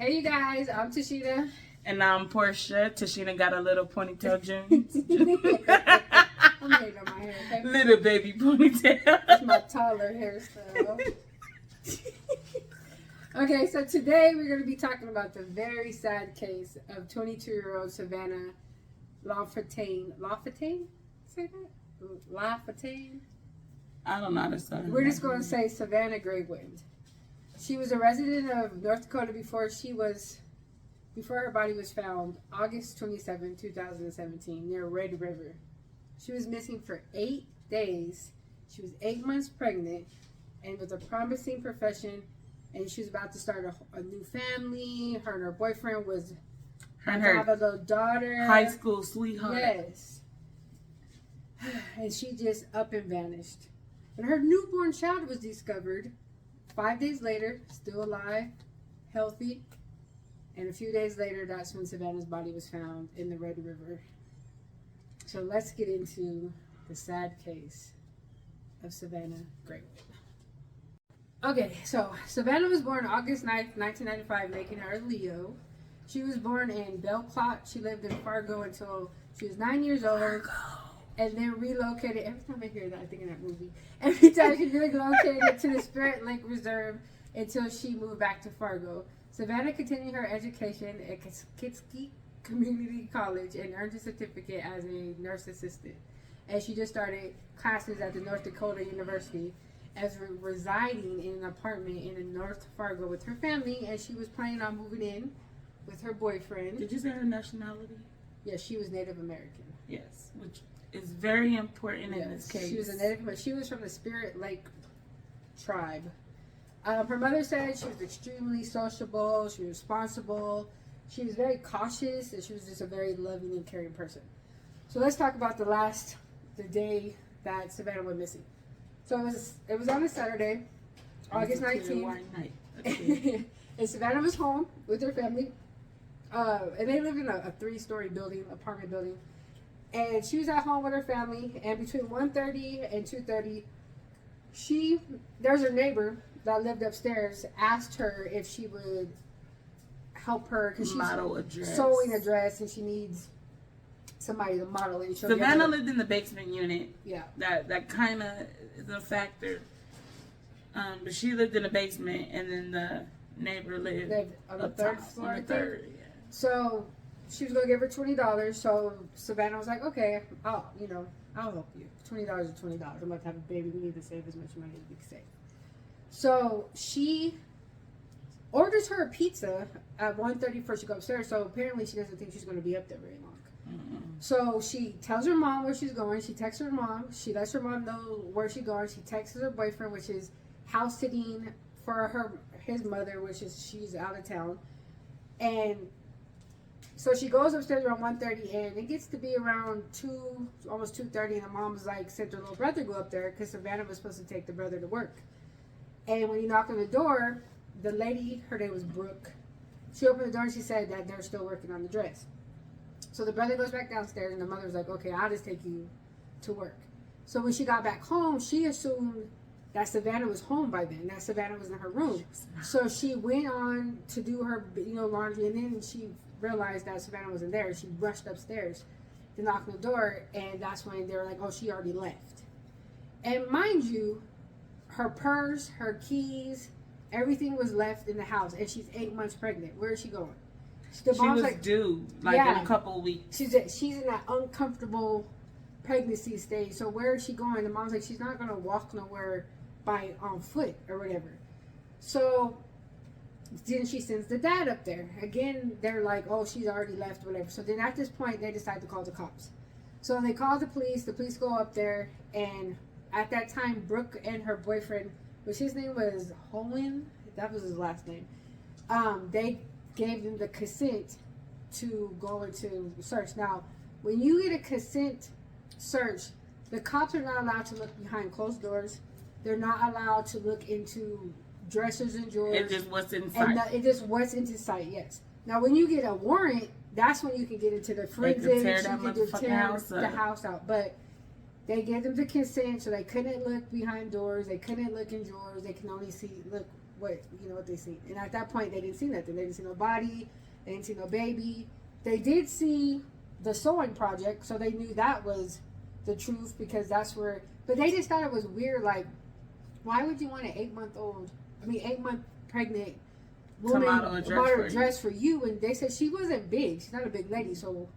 Hey you guys, I'm Tashina. And I'm Portia. Tashina got a little ponytail, June. I'm hating on my hair, okay? Little baby ponytail. That's my taller hairstyle. Okay, so today we're going to be talking about the very sad case of 22-year-old Savanna LaFontaine. LaFontaine? Say that? LaFontaine? I don't know how to say it. We're just going to say Savanna Greywind. She was a resident of North Dakota before her body was found August 27, 2017, near Red River. She was missing for 8 days. She was 8 months pregnant and with a promising profession, and she was about to start a new family. Her and her boyfriend was have a little daughter. High school sweetheart. Yes. And she just up and vanished. But her newborn child was discovered 5 days later, still alive, healthy. And a few days later, that's when Savanna's body was found in the Red River. So let's get into the sad case of Savanna Greywind. Okay, so Savanna was born August 9th, 1995, making her a Leo. She was born in Belle Platte. She lived in Fargo until she was 9 years old. Fargo. And then relocated. Every time I hear that, I think of that movie. Every time she relocated to the Spirit Lake Reserve until she moved back to Fargo. Savanna continued her education at Kitski Community College and earned a certificate as a nurse assistant. And she just started classes at the North Dakota University as residing in an apartment in North Fargo with her family. And she was planning on moving in with her boyfriend. Did you say her nationality? Yes, she was Native American. Yes, which is very important in this case. She was a Native, but she was from the Spirit Lake tribe. Her mother said she was extremely sociable, she was responsible, she was very cautious, and she was just a very loving and caring person. So let's talk about the day that Savanna went missing. So it was on a Saturday, August 19th. And Savanna was home with her family. And they lived in a 3-story building, apartment building. And she was at home with her family, and between 1:30 and 2:30, there's her neighbor that lived upstairs, asked her if she would help her because she's sewing a dress and she needs somebody to model it. Savanna lived in the basement unit. Yeah. That kind of is a factor. But she lived in the basement, and then the neighbor lived on the third floor. On the third, yeah. So she was gonna give her $20. So Savanna was like, "Okay, I'll help you. $20 is $20. I'm about to have a baby. We need to save as much money as we can save." So she orders her a pizza at 1:30 before she goes upstairs. So apparently she doesn't think she's going to be up there very long. Mm-hmm. So she tells her mom where she's going. She texts her mom. She lets her mom know where she's going. She texts her boyfriend, which is house sitting for his mother, which is she's out of town. And so she goes upstairs around 1:30, and it gets to be around almost 2:30, and the mom's like, sent her little brother go up there because Savanna was supposed to take the brother to work. And when he knocked on the door, the lady, her name was Brooke, she opened the door and she said that they're still working on the dress. So the brother goes back downstairs, and the mother was like, "Okay, I'll just take you to work." So when she got back home, she assumed that Savanna was home by then, that Savanna was in her room. So she went on to do her laundry, and then she realized that Savanna wasn't there. She rushed upstairs to knock on the door, and that's when they were like, "Oh, she already left." And mind you, her purse, her keys, everything was left in the house, and she's 8 months pregnant. Where is she going? She was due in a couple of weeks. She's in that uncomfortable pregnancy stage. So where is she going? The mom's like, she's not gonna walk nowhere on foot or whatever. So then she sends the dad up there. Again, they're like, "Oh, she's already left," whatever. So then at this point, they decide to call the cops. So they call the police. The police go up there, and at that time, Brooke and her boyfriend, which his name was Hohen, that was his last name, they gave them the consent to go into search. Now, when you get a consent search, the cops are not allowed to look behind closed doors. They're not allowed to look into dressers and drawers. It just what's inside. And it just what's into sight, yes. Now, when you get a warrant, that's when you can get into the forensics. You can tear the house out. But they gave them the consent, so they couldn't look behind doors. They couldn't look in drawers. They can only look what they seen. And at that point, they didn't see nothing. They didn't see no body. They didn't see no baby. They did see the sewing project, so they knew that was the truth because that's where. But they just thought it was weird. Like, why would you want an 8-month pregnant woman model dress for you? And they said she wasn't big. She's not a big lady. So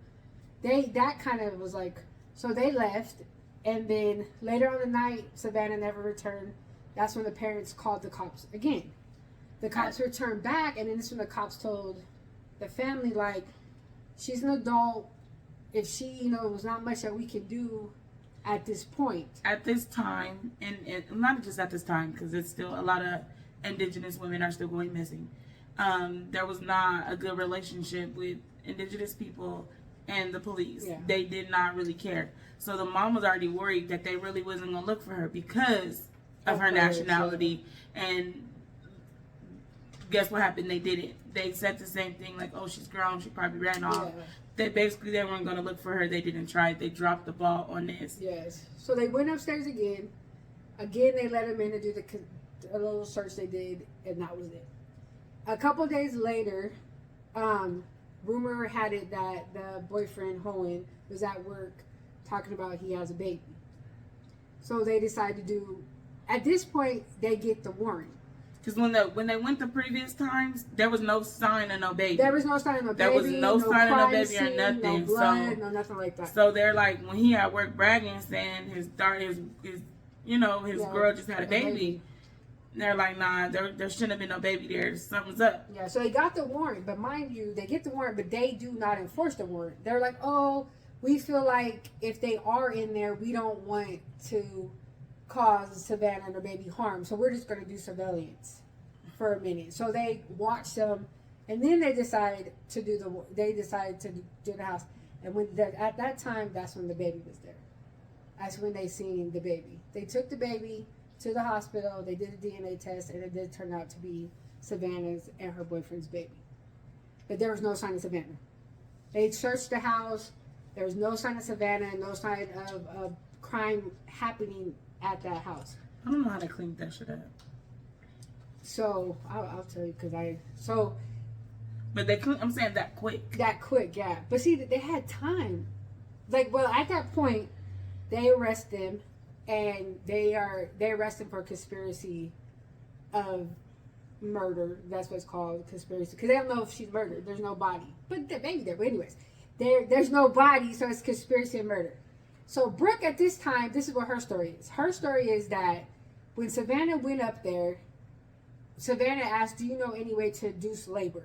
that kind of was like. So they left, and then later on the night, Savanna never returned. That's when the parents called the cops again. The cops returned back, and then this is when the cops told the family, like, she's an adult. If she, was not much that we can do at this point. At this time, and not just at this time, because it's still a lot of indigenous women are still going missing. There was not a good relationship with indigenous people and the police. Yeah. They did not really care. So the mom was already worried that they really wasn't going to look for her because of her nationality. And guess what happened? They didn't. They said the same thing, like, oh, she's grown. She probably ran off. Yeah. They weren't going to look for her. They didn't try. They dropped the ball on this. Yes. So they went upstairs again. Again, they let him in to do a little search they did, and that was it. A couple days later, rumor had it that the boyfriend, Hohen, was at work talking about he has a baby. So they decided to do, at this point, they get the warrant. Because when they went the previous times, there was no sign of no baby. There was no sign of no baby. There was no sign of no baby scene, or nothing. No blood, no nothing like that. So they're like, when he at work bragging, saying his girl just had a baby. They're like, nah, there shouldn't have been no baby there. Something's up. Yeah, so they got the warrant, but mind you, they get the warrant, but they do not enforce the warrant. They're like, oh, we feel like if they are in there, we don't want to cause Savanna and her baby harm, so we're just going to do surveillance for a minute. So they watch them, and then they decide to do the house. And at that time, that's when the baby was there. That's when they seen the baby. They took the baby to the hospital. They did a DNA test, and it did turn out to be Savanna's and her boyfriend's baby. But there was no sign of Savanna. They searched the house. There was no sign of Savanna, and no sign of crime happening at that house. I don't know how to clean that shit up. So I'll tell you But I'm saying that quick. That quick, yeah. But see, they had time. Like, well, at that point, they arrest them, and they arrest him for conspiracy of murder. That's what it's called, conspiracy. Because they don't know if she's murdered. There's no body. But the baby there. But anyways, there's no body, so it's conspiracy of murder. So Brooke, at this time, this is what her story is. Her story is that when Savanna went up there, Savanna asked, do you know any way to induce labor?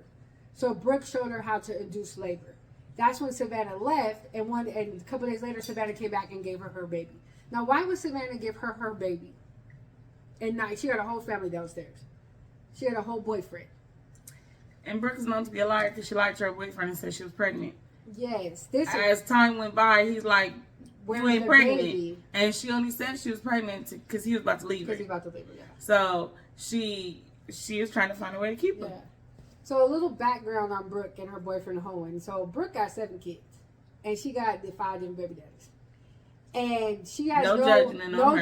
So Brooke showed her how to induce labor. That's when Savanna left, and a couple days later, Savanna came back and gave her baby. Now, why would Savanna give her baby? And she had a whole family downstairs. She had a whole boyfriend. And Brooke is known to be a liar because she lied to her boyfriend and said she was pregnant. Yes. As time went by, he's like, you ain't pregnant. Baby? And she only said she was pregnant because he was about to leave her. Because he was about to leave her, yeah. So she was trying to find a way to keep her. Yeah. So a little background on Brooke and her boyfriend, Hohen. So Brooke got 7 kids. And she got the 5 different baby daddies. And she has no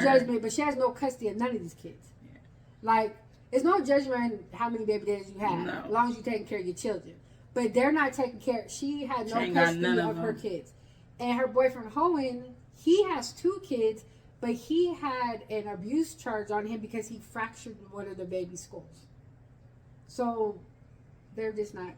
judgment, but she has no custody of none of these kids. Yeah. Like, it's no judgment on how many baby daddies you have, as long as you're taking care of your children. But they're not taking care. She had no custody of her kids. And her boyfriend, Hohen, he has 2 kids, but he had an abuse charge on him because he fractured one of the baby's skulls. So they're just not,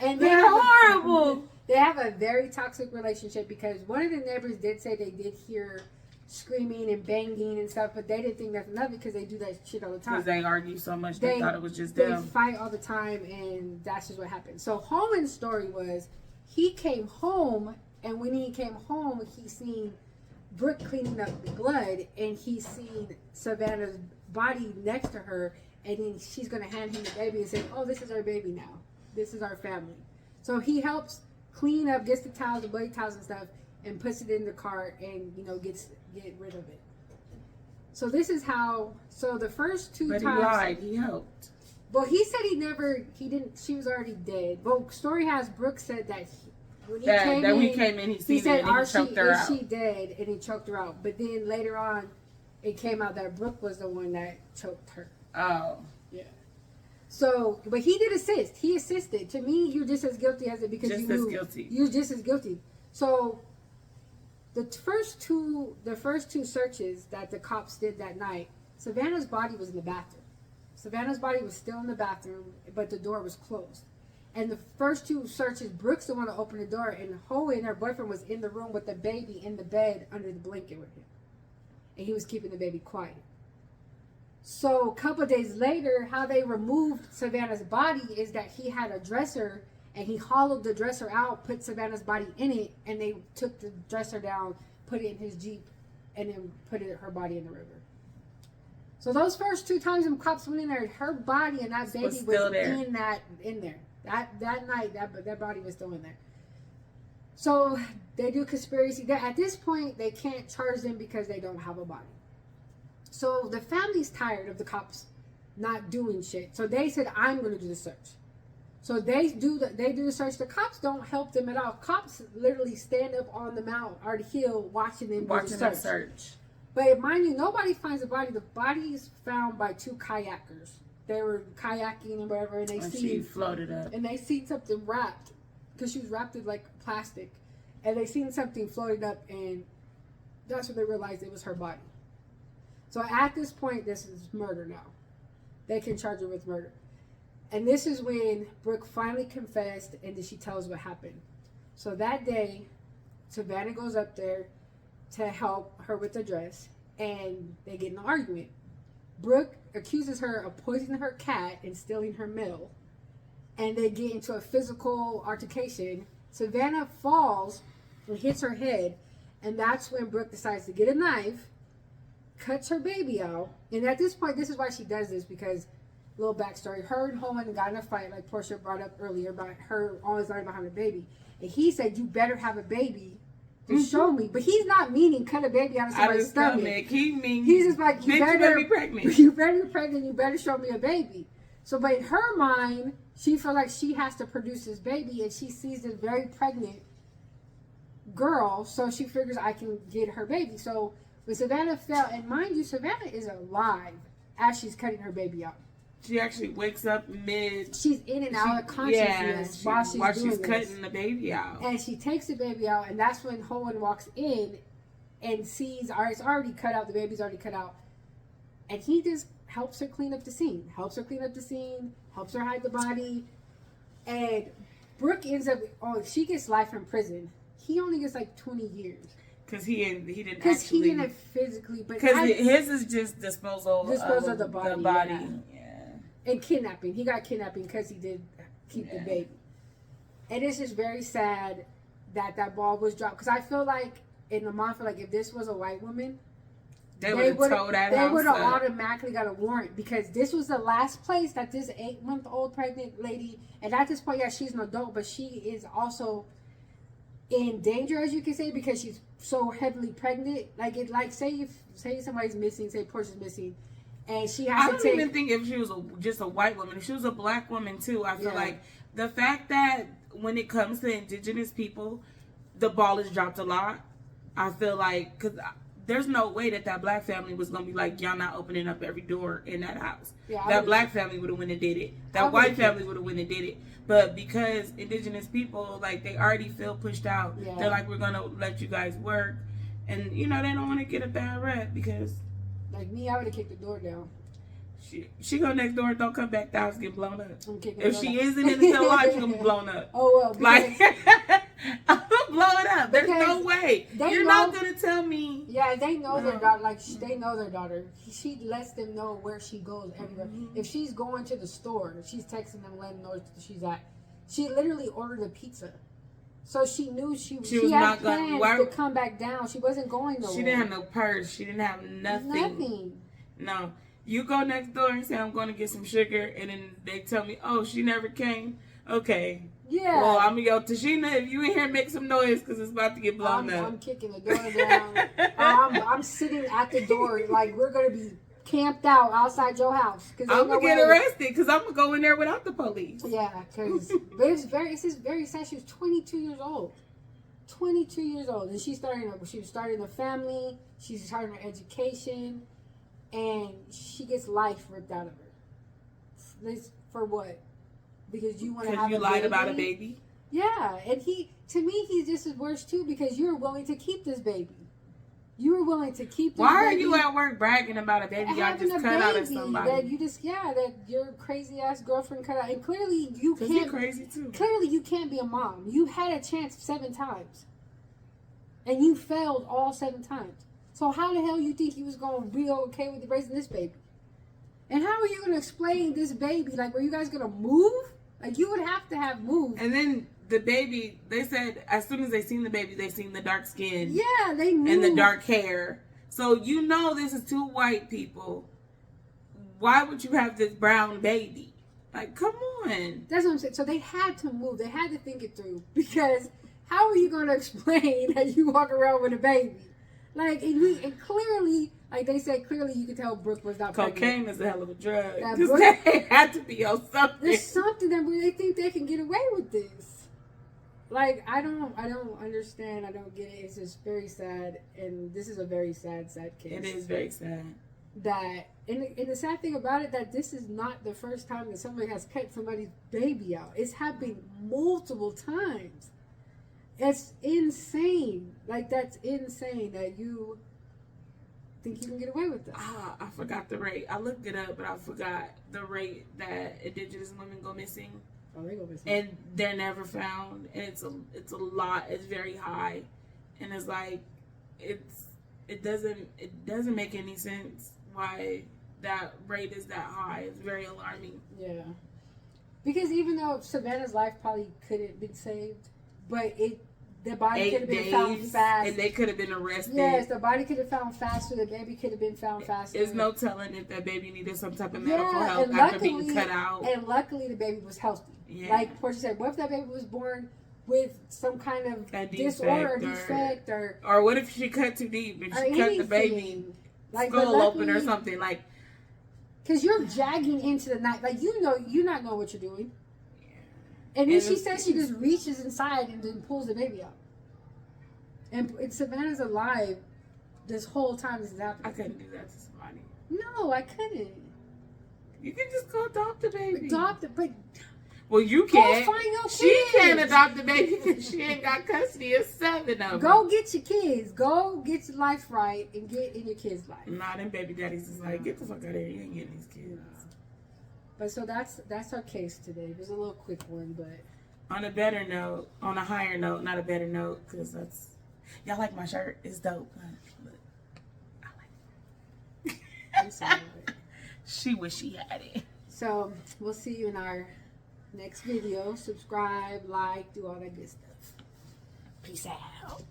And they're horrible. They have a very toxic relationship because one of the neighbors did say they did hear screaming and banging and stuff, but they didn't think nothing of it because they do that shit all the time. Because they argue so much, they thought it was just them. They fight all the time, and that's just what happened. So Hohen's story was he came home, and when he came home, he seen Brooke cleaning up the blood, and he seen Savanna's body next to her, and then she's going to hand him the baby and say, oh, this is our baby now. This is our family. So he helps clean up, gets the towels, the bloody towels and stuff, and puts it in the cart and, get rid of it. So this is how, the first 2 times. But he lied, he helped. Well, he said he didn't, she was already dead. Well, story has Brooke said that when he came in, he said, and he choked her out. Is she dead? And he choked her out. But then later on, it came out that Brooke was the one that choked her. Oh. Yeah. So, but he did assist. He assisted. To me, you're just as guilty as it because Just as guilty. You're just as guilty. So, the first two searches that the cops did that night, Savanna's body was in the bathroom. Savannah's body was still in the bathroom, but the door was closed. And the first two searches, Brooke's the one to open the door, and Hohen, her boyfriend, was in the room with the baby in the bed under the blanket with him. And he was keeping the baby quiet. So a couple of days later, how they removed Savannah's body is that he had a dresser, and he hollowed the dresser out, put Savannah's body in it, and they took the dresser down, put it in his Jeep, and then put her body in the river. So those first two times when cops went in there, her body and that baby was still there. in there. That night, that body was still in there. So they do conspiracy. At this point, they can't charge them because they don't have a body. So the family's tired of the cops not doing shit. So they said, "I'm going to do the search." So they do the search. The cops don't help them at all. Cops literally stand up on the mountain or the hill watching them do the search. But mind you, nobody finds the body. The body is found by two kayakers. They were kayaking and whatever, and she floated up. And they seen something wrapped, because she was wrapped in like plastic, and they seen something floating up, and that's when they realized it was her body. So at this point, this is murder now. They can charge her with murder. And this is when Brooke finally confessed, and then she tells what happened. So that day, Savanna goes up there to help her with the dress, and they get in an argument. Brooke accuses her of poisoning her cat and stealing her mail, and they get into a physical altercation. Savanna falls and hits her head, and that's when Brooke decides to get a knife, cuts her baby out, and at this point, this is why she does this, because, little backstory, her and Holman got in a fight, like Portia brought up earlier, about her always lying about having a baby, and he said, "You better have a baby to show me." But he's not meaning cut a baby out of somebody's stomach. He's just like, you better be pregnant. You better be pregnant. You better show me a baby. So, but in her mind, she feels like she has to produce this baby, and she sees this very pregnant girl, so she figures, I can get her baby. So when Savanna fell, and mind you, Savanna is alive as she's cutting her baby out. She actually wakes up mid. She's in and out of consciousness while she's cutting the baby out. And she takes the baby out, and that's when Hohen walks in and sees, it's already cut out, the baby's already cut out. And he just helps her clean up the scene. Helps her hide the body. And Brooke ends up, she gets life in prison. He only gets like 20 years. Because he didn't physically, but because his is just disposal of the body. Yeah. And kidnapping. He got kidnapping because he did keep the baby. And it's just very sad that ball was dropped. Because I feel like, in the mom, if this was a white woman, they would have towed that house They would have up. automatically got a warrant. Because this was the last place that this 8-month-old pregnant lady, and at this point, she's an adult, but she is also in danger, as you can say, because she's so heavily pregnant. Say somebody's missing, say Portia's missing, and she has to take. I don't even think if she was just a white woman, if she was a black woman too, I feel like the fact that when it comes to indigenous people, the ball is dropped a lot. I feel like, because there's no way that black family was going to be like, y'all not opening up every door in that house. Yeah, that black family would have went and did it. That white family would have went and did it. But because indigenous people, they already feel pushed out. Yeah. They're like, we're going to let you guys work. And, they don't want to get a bad rep because... Like me, I would have kicked the door down. She go next door and don't come back, the house get blown up. If she isn't in the still alive, she's going to be blown up. Oh, well. I'm going to blow it up. There's no way. You're not going to tell me. Yeah, they know their daughter. They know their daughter. She lets them know where she goes everywhere. Mm-hmm. If she's going to the store, she's texting them, letting them know where she's at. She literally ordered a pizza. So she knew she had plans to come back down. She wasn't going nowhere. She didn't have no purse. She didn't have nothing. No. You go next door and say, I'm going to get some sugar. And then they tell me, oh, she never came. Okay. Yeah. Well, I'm going to go, Tashina, if you in here, make some noise because it's about to get blown up. I'm kicking the door down. I'm sitting at the door like we're going to be camped out outside your house. I'm going to get arrested because I'm going to go in there without the police. Yeah, because it's just very sad. She was 22 years old. 22 years old. And she was starting a family. She's starting her education. And she gets life ripped out of her. For what? Because you want to Because have you a lied baby? about a baby? Yeah, and to me, he's just as worse too because you were willing to keep this baby. You were willing to keep this Why are baby. you at work bragging about a baby y'all just cut out of somebody? That your crazy ass girlfriend cut out. And clearly you can't. He's crazy too. Clearly you can't be a mom. You had a chance 7 times. And you failed all 7 times. So how the hell you think you was going to be okay with raising this baby? And how are you going to explain this baby? Like, were you guys going to move? Like, you would have to have moved. And then the baby, they said as soon as they seen the baby, they seen the dark skin. Yeah, they knew. And the dark hair. So you know this is 2 white people. Why would you have this brown baby? Like, come on. That's what I'm saying. So they had to move. They had to think it through. Because how are you going to explain that you walk around with a baby? Like, and clearly, like they said, clearly you could tell Brooke was not pregnant. Cocaine is a hell of a drug. That Because Brooke- they had to be on something. There's something that they think they can get away with this. Like, I don't understand. I don't get it. It's just very sad. And this is a very sad case. It is very sad. That, and the sad thing about it, that this is not the first time that somebody has cut somebody's baby out. It's happened multiple times. It's insane. Like, that's insane that you think you can get away with that. I forgot the rate. I looked it up, but I forgot the rate that Indigenous women go missing. Oh, they go missing. And they're never found. And it's a lot. It's very high. And it's like, it doesn't make any sense why that rate is that high. It's very alarming. Yeah. Because even though Savannah's life probably could have been saved, but the body could have been found fast. And they could have been arrested. Yes, the body could have found faster. The baby could have been found faster. There's no telling if that baby needed some type of medical help after being cut out. And luckily the baby was healthy. Yeah. Like Portia said, what if that baby was born with some kind of disorder, defect, or what if she cut too deep and she cut the baby skull open or something, like, because you're jagging into the night, like, you know, you're not knowing what you're doing. And then she says she just reaches inside and then pulls the baby out. And Savannah's alive this whole time this is happening. I couldn't do that to somebody. No, I couldn't. You can just go adopt the baby. But well, you can't. Go find your kids. She can't adopt the baby because she ain't got custody of 7 of them. Go get your kids. Go get your life right and get in your kids' life. Nah, them baby daddies is like, get the fuck out of here. You ain't getting these kids. But so that's our case today. It was a little quick one, but on a better note, on a higher note, not a better note, because that's, y'all like my shirt? It's dope. But I like it. I'm sorry. She wish she had it. So we'll see you in our next video. Subscribe, like, do all that good stuff. Peace out.